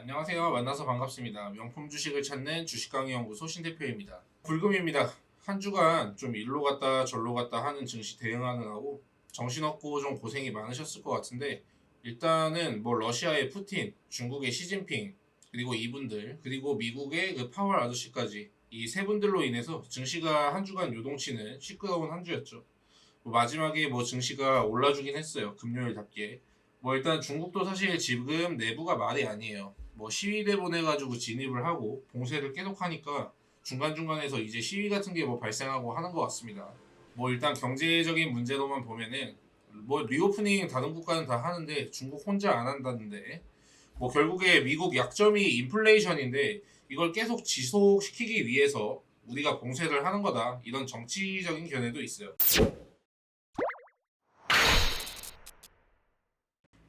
안녕하세요. 만나서 반갑습니다. 명품 주식을 찾는 주식강의연구소 신대표입니다. 불금입니다. 한 주간 좀 일로 갔다 절로 갔다 하는 증시 대응하느라고 정신없고 좀 고생이 많으셨을 것 같은데, 일단은 뭐 러시아의 푸틴, 중국의 시진핑, 그리고 이분들, 그리고 미국의 그 파월 아저씨까지 이 세 분들로 인해서 증시가 한 주간 요동치는 시끄러운 한 주였죠. 마지막에 뭐 증시가 올라주긴 했어요. 금요일답게. 뭐 일단 중국도 사실 지금 내부가 말이 아니에요. 뭐 시위대 보내가지고 진입을 하고 봉쇄를 계속 하니까 중간중간에서 이제 시위 같은 게 뭐 발생하고 하는 것 같습니다. 뭐 일단 경제적인 문제로만 보면은 뭐 리오프닝 다른 국가는 다 하는데 중국 혼자 안 한다는데, 뭐 결국에 미국 약점이 인플레이션인데 이걸 계속 지속시키기 위해서 우리가 봉쇄를 하는 거다, 이런 정치적인 견해도 있어요.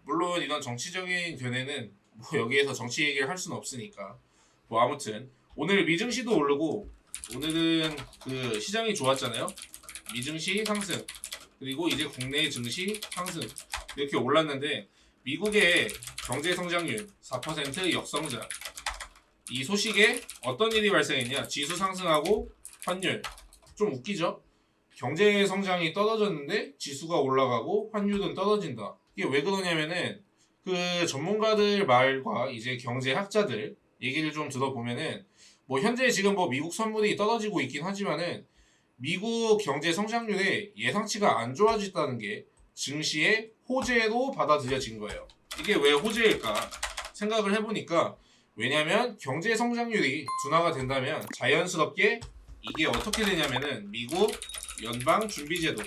물론 이런 정치적인 견해는 뭐 여기에서 정치 얘기를 할 수는 없으니까, 뭐 아무튼 오늘 미증시도 오르고, 오늘은 그 시장이 좋았잖아요. 미증시 상승, 그리고 이제 국내 증시 상승, 이렇게 올랐는데 미국의 경제 성장률 4% 역성장, 이 소식에 어떤 일이 발생했냐? 지수 상승하고 환율, 좀 웃기죠? 경제 성장이 떨어졌는데 지수가 올라가고 환율은 떨어진다. 이게 왜 그러냐면은 그 전문가들 말과 이제 경제학자들 얘기를 좀 들어보면은, 뭐 현재 지금 뭐 미국 선물이 떨어지고 있긴 하지만은 미국 경제 성장률의 예상치가 안 좋아졌다는 게 증시의 호재로 받아들여진 거예요. 이게 왜 호재일까 생각을 해보니까, 왜냐면 경제 성장률이 둔화가 된다면 자연스럽게 이게 어떻게 되냐면은 미국 연방 준비제도,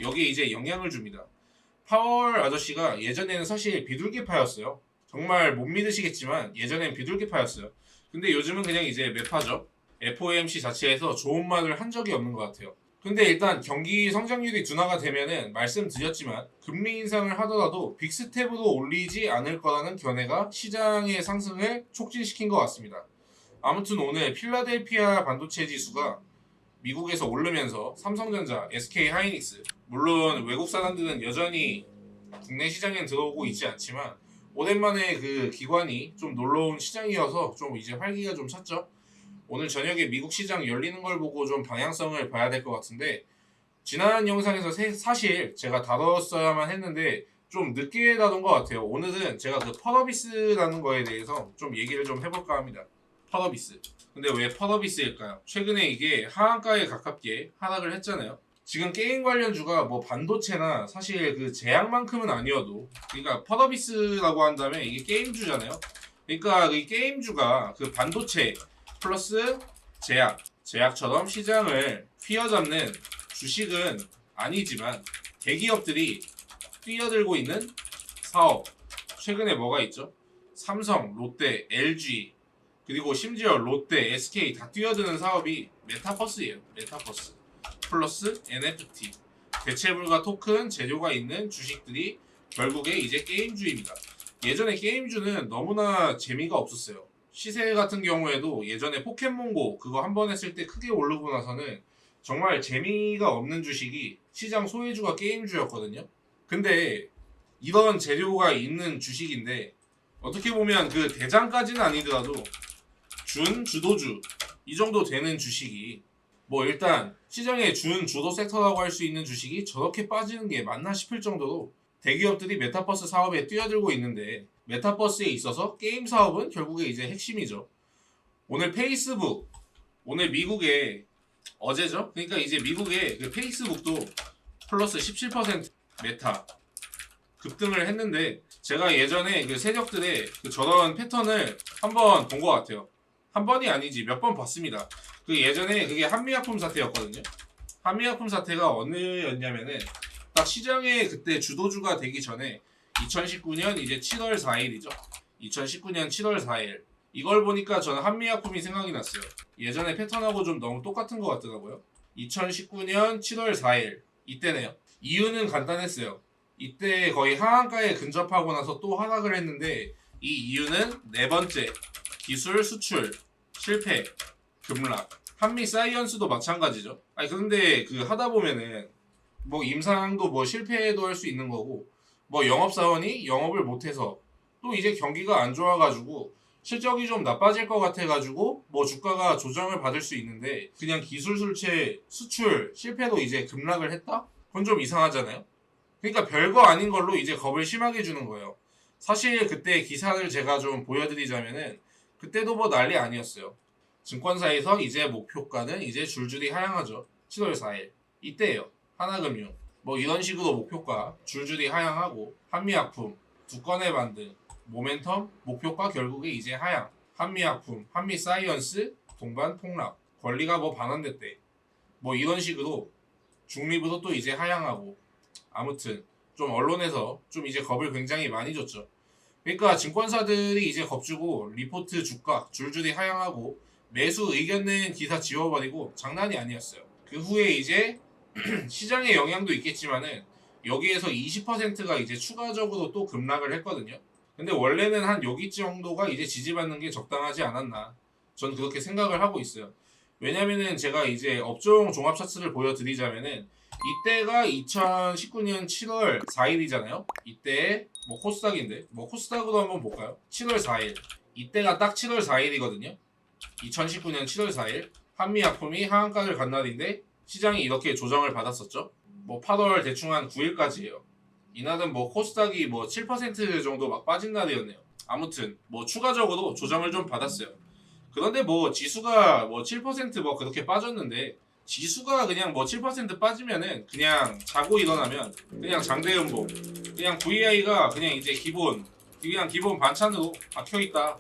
여기에 이제 영향을 줍니다. 파월 아저씨가 예전에는 사실 비둘기파였어요. 정말 못 믿으시겠지만 예전엔 비둘기파였어요. 근데 요즘은 그냥 이제 매파죠. FOMC 자체에서 좋은 말을 한 적이 없는 것 같아요. 근데 일단 경기 성장률이 둔화가 되면은 말씀드렸지만 금리 인상을 하더라도 빅스텝으로 올리지 않을 거라는 견해가 시장의 상승을 촉진시킨 것 같습니다. 아무튼 오늘 필라델피아 반도체 지수가 미국에서 오르면서 삼성전자, SK하이닉스, 물론 외국 사람들은 여전히 국내 시장에 들어오고 있지 않지만 오랜만에 그 기관이 좀 놀러온 시장이어서 좀 이제 활기가 좀 찼죠. 오늘 저녁에 미국 시장 열리는 걸 보고 좀 방향성을 봐야 될 것 같은데, 지난 영상에서 사실 제가 다뤘어야만 했는데 좀 늦게 다룬 것 같아요. 오늘은 제가 그 펄어비스라는 거에 대해서 좀 얘기를 좀 해볼까 합니다. 펄어비스. 근데 왜 펄어비스일까요? 최근에 이게 하한가에 가깝게 하락을 했잖아요. 지금 게임 관련주가 뭐 반도체나 사실 그 제약만큼은 아니어도, 그러니까 펄어비스라고 한다면 이게 게임주잖아요. 그러니까 이 게임주가 그 반도체 플러스 제약처럼 시장을 휘어잡는 주식은 아니지만 대기업들이 뛰어들고 있는 사업, 최근에 뭐가 있죠? 삼성, 롯데, LG, 그리고 심지어 롯데, SK 다 뛰어드는 사업이 메타버스예요. 메타버스 플러스 NFT, 대체불가 토큰 재료가 있는 주식들이 결국에 이제 게임주입니다. 예전에 게임주는 너무나 재미가 없었어요. 시세 같은 경우에도 예전에 포켓몬고 그거 한 번 했을 때 크게 오르고 나서는 정말 재미가 없는 주식이 시장 소외주가 게임주였거든요. 근데 이런 재료가 있는 주식인데 어떻게 보면 그 대장까지는 아니더라도 주도주 이 정도 되는 주식이, 뭐 일단 시장의 주도 섹터라고 할 수 있는 주식이 저렇게 빠지는 게 맞나 싶을 정도로 대기업들이 메타버스 사업에 뛰어들고 있는데, 메타버스에 있어서 게임 사업은 결국에 이제 핵심이죠. 오늘 페이스북, 오늘 미국의 어제죠? 그러니까 이제 미국의 그 페이스북도 플러스 17% 메타 급등을 했는데, 제가 예전에 그 세력들의 그 저런 패턴을 한번 본 것 같아요. 한 번이 아니지 몇 번 봤습니다. 그 예전에 그게 한미약품 사태였거든요. 한미약품 사태가 어느였냐면은 딱 시장에 그때 주도주가 되기 전에 2019년 이제 7월 4일이죠. 2019년 7월 4일. 이걸 보니까 저는 한미약품이 생각이 났어요. 예전에 패턴하고 좀 너무 똑같은 것 같더라고요. 2019년 7월 4일. 이때네요. 이유는 간단했어요. 이때 거의 하한가에 근접하고 나서 또 하락을 했는데, 이 이유는 네 번째, 기술 수출 실패, 급락. 한미 사이언스도 마찬가지죠. 아니 그런데 그 하다 보면은 뭐 임상도 뭐 실패도 할 수 있는 거고, 뭐 영업사원이 영업을 못해서 또 이제 경기가 안 좋아가지고 실적이 좀 나빠질 것 같아가지고 뭐 주가가 조정을 받을 수 있는데 그냥 기술술체 수출 실패로 이제 급락을 했다? 그건 좀 이상하잖아요. 그러니까 별거 아닌 걸로 이제 겁을 심하게 주는 거예요. 사실 그때 기사를 제가 좀 보여드리자면은 그때도 뭐 난리 아니었어요. 증권사에서 이제 목표가는 이제 줄줄이 하향하죠. 7월 4일 이때예요. 하나금융 뭐 이런 식으로 목표가 줄줄이 하향하고 한미약품 두 건의 반등 모멘텀 목표가 결국에 이제 하향 한미약품 한미사이언스 동반 폭락 권리가 뭐 반환됐대 뭐 이런 식으로 중립으로 또 이제 하향하고 아무튼 좀 언론에서 좀 이제 겁을 굉장히 많이 줬죠. 그러니까 증권사들이 이제 겁주고 리포트 주가 줄줄이 하향하고 매수 의견 낸 기사 지워버리고 장난이 아니었어요. 그 후에 이제 시장의 영향도 있겠지만은 여기에서 20%가 이제 추가적으로 또 급락을 했거든요. 근데 원래는 한 여기 정도가 이제 지지받는 게 적당하지 않았나. 전 그렇게 생각을 하고 있어요. 왜냐면은 제가 이제 업종 종합 차트를 보여드리자면은 이때가 2019년 7월 4일이잖아요. 이때 뭐 코스닥인데 뭐 코스닥으로 한번 볼까요? 7월 4일 이때가 딱 7월 4일이거든요. 2019년 7월 4일 한미약품이 하한가를 간 날인데 시장이 이렇게 조정을 받았었죠. 뭐 8월 대충 한 9일까지예요. 이날은 뭐 코스닥이 뭐 7% 정도 막 빠진 날이었네요. 아무튼 뭐 추가적으로 조정을 좀 받았어요. 그런데 뭐 지수가 뭐 7%뭐 그렇게 빠졌는데 지수가 그냥 뭐 7% 빠지면은 그냥 자고 일어나면 그냥 장대음봉 그냥 VI가 그냥 이제 기본 반찬으로 박혀있다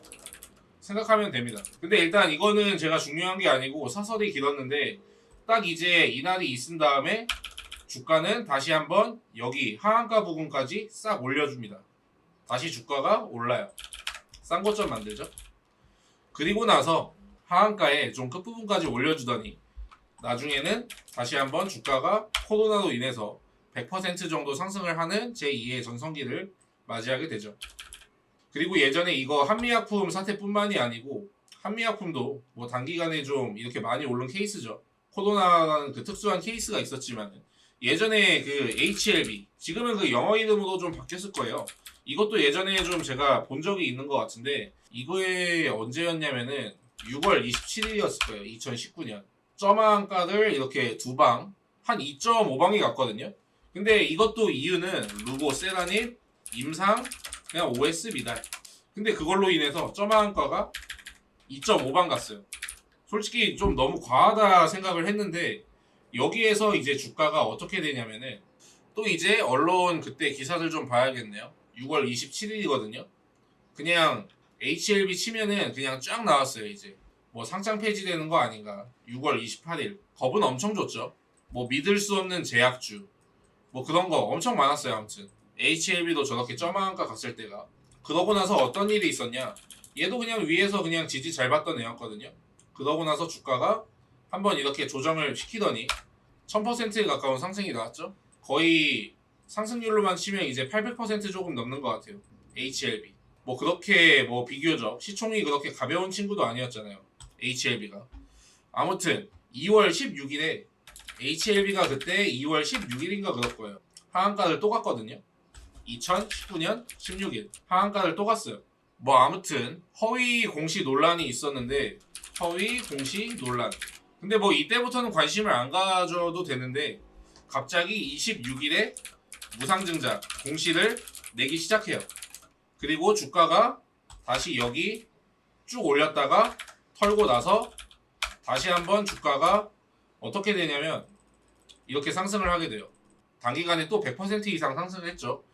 생각하면 됩니다. 근데 일단 이거는 제가 중요한 게 아니고 사설이 길었는데 딱 이제 이날이 있은 다음에 주가는 다시 한번 여기 하한가 부분까지 싹 올려줍니다. 다시 주가가 올라요. 싼 고점 만들죠. 그리고 나서 하한가에 좀 끝부분까지 올려주더니 나중에는 다시 한번 주가가 코로나로 인해서 100% 정도 상승을 하는 제2의 전성기를 맞이하게 되죠. 그리고 예전에 이거 한미약품 사태뿐만이 아니고 한미약품도 뭐 단기간에 좀 이렇게 많이 오른 케이스죠. 코로나라는 그 특수한 케이스가 있었지만 예전에 그 HLB 지금은 그 영어 이름으로 좀 바뀌었을 거예요. 이것도 예전에 좀 제가 본 적이 있는 것 같은데 이거에 언제였냐면은 6월 27일이었을 거예요. 2019년 점한가를 이렇게 두 방 한 2.5방이 갔거든요. 근데 이것도 이유는 루고 세라닙 임상 그냥 OS 미달. 근데 그걸로 인해서 점한가가 2.5방 갔어요. 솔직히 좀 너무 과하다 생각을 했는데 여기에서 이제 주가가 어떻게 되냐면은 또 이제 언론 그때 기사들 좀 봐야겠네요. 6월 27일이거든요. 그냥 HLB 치면은 그냥 쫙 나왔어요. 이제 뭐 상장 폐지되는 거 아닌가. 6월 28일 겁은 엄청 줬죠. 뭐 믿을 수 없는 제약주 뭐 그런 거 엄청 많았어요. 아무튼 HLB도 저렇게 점한가 갔을 때가 그러고 나서 어떤 일이 있었냐. 얘도 그냥 위에서 그냥 지지 잘 받던 애였거든요. 그러고 나서 주가가 한번 이렇게 조정을 시키더니 1000%에 가까운 상승이 나왔죠. 거의 상승률로만 치면 이제 800% 조금 넘는 것 같아요. HLB 뭐 그렇게 뭐 비교적 시총이 그렇게 가벼운 친구도 아니었잖아요. HLB가 아무튼 2월 16일에 HLB가 그때 2월 16일인가 그럴 거예요. 하한가를 또 갔거든요. 2019년 16일 하한가를 또 갔어요. 뭐 아무튼 허위 공시 논란이 있었는데 허위 공시 논란. 근데 뭐 이때부터는 관심을 안 가져도 되는데 갑자기 26일에 무상증자 공시를 내기 시작해요. 그리고 주가가 다시 여기 쭉 올렸다가 털고 나서 다시 한번 주가가 어떻게 되냐면 이렇게 상승을 하게 돼요. 단기간에 또 100% 이상 상승을 했죠.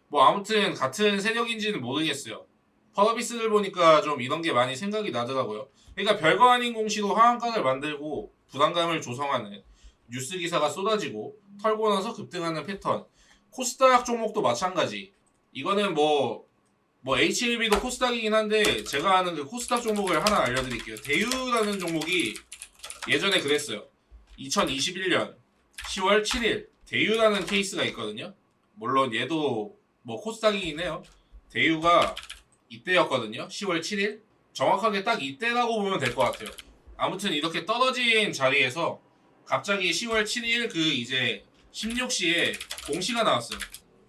뭐 아무튼 같은 세력인지는 모르겠어요. 퍼더비스를 보니까 좀 이런 게 많이 생각이 나더라고요. 그러니까 별거 아닌 공시로 하한가를 만들고 부담감을 조성하는 뉴스 기사가 쏟아지고 털고 나서 급등하는 패턴. 코스닥 종목도 마찬가지. 이거는 뭐 HLB도 코스닥이긴 한데 제가 아는 그 코스닥 종목을 하나 알려드릴게요. 대유라는 종목이 예전에 그랬어요. 2021년 10월 7일 대유라는 케이스가 있거든요. 물론 얘도 뭐 코스닥이긴 해요. 대유가 이때였거든요. 10월 7일 정확하게 딱 이때라고 보면 될 것 같아요. 아무튼 이렇게 떨어진 자리에서 갑자기 10월 7일 그 이제 16시에 공시가 나왔어요.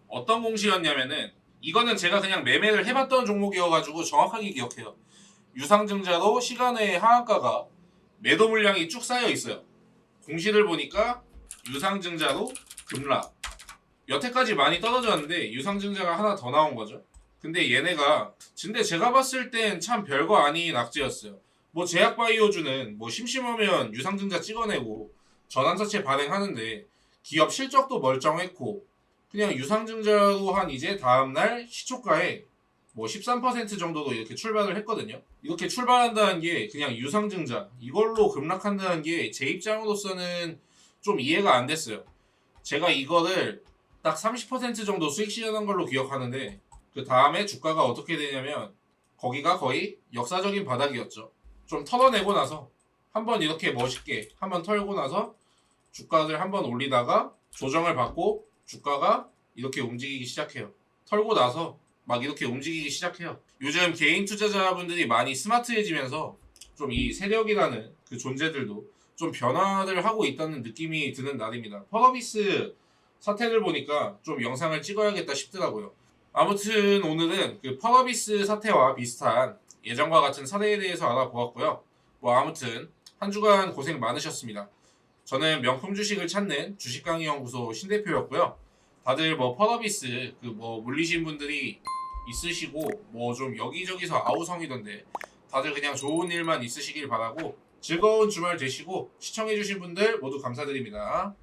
어떤 공시였냐면은 이거는 제가 그냥 매매를 해봤던 종목이어가지고 정확하게 기억해요. 유상증자로 시간의 하한가가 매도 물량이 쭉 쌓여 있어요. 공시를 보니까 유상증자로 급락. 여태까지 많이 떨어졌는데 유상증자가 하나 더 나온 거죠. 근데 얘네가 근데 제가 봤을 땐 참 별거 아닌 악재였어요. 뭐 제약바이오주는 뭐 심심하면 유상증자 찍어내고 전환사채 발행하는데 기업 실적도 멀쩡했고 그냥 유상증자로 한 이제 다음날 시초가에 뭐 13% 정도로 이렇게 출발을 했거든요. 이렇게 출발한다는 게 그냥 유상증자 이걸로 급락한다는 게 제 입장으로서는 좀 이해가 안 됐어요. 제가 이거를 딱 30% 정도 수익 실현한 걸로 기억하는데 그 다음에 주가가 어떻게 되냐면 거기가 거의 역사적인 바닥이었죠. 좀 털어내고 나서 한번 이렇게 멋있게 한번 털고 나서 주가를 한번 올리다가 조정을 받고 주가가 이렇게 움직이기 시작해요. 털고 나서 막 이렇게 움직이기 시작해요. 요즘 개인 투자자분들이 많이 스마트해지면서 좀 이 세력이라는 그 존재들도 좀 변화를 하고 있다는 느낌이 드는 날입니다. 펄어비스 사태를 보니까 좀 영상을 찍어야겠다 싶더라고요. 아무튼 오늘은 그 펄어비스 사태와 비슷한 예전과 같은 사례에 대해서 알아보았고요. 뭐 아무튼 한 주간 고생 많으셨습니다. 저는 명품 주식을 찾는 주식강의연구소 신대표였고요. 다들 뭐 펄어비스 그 뭐 물리신 분들이 있으시고 뭐 좀 여기저기서 아우성이던데 다들 그냥 좋은 일만 있으시길 바라고 즐거운 주말 되시고 시청해주신 분들 모두 감사드립니다.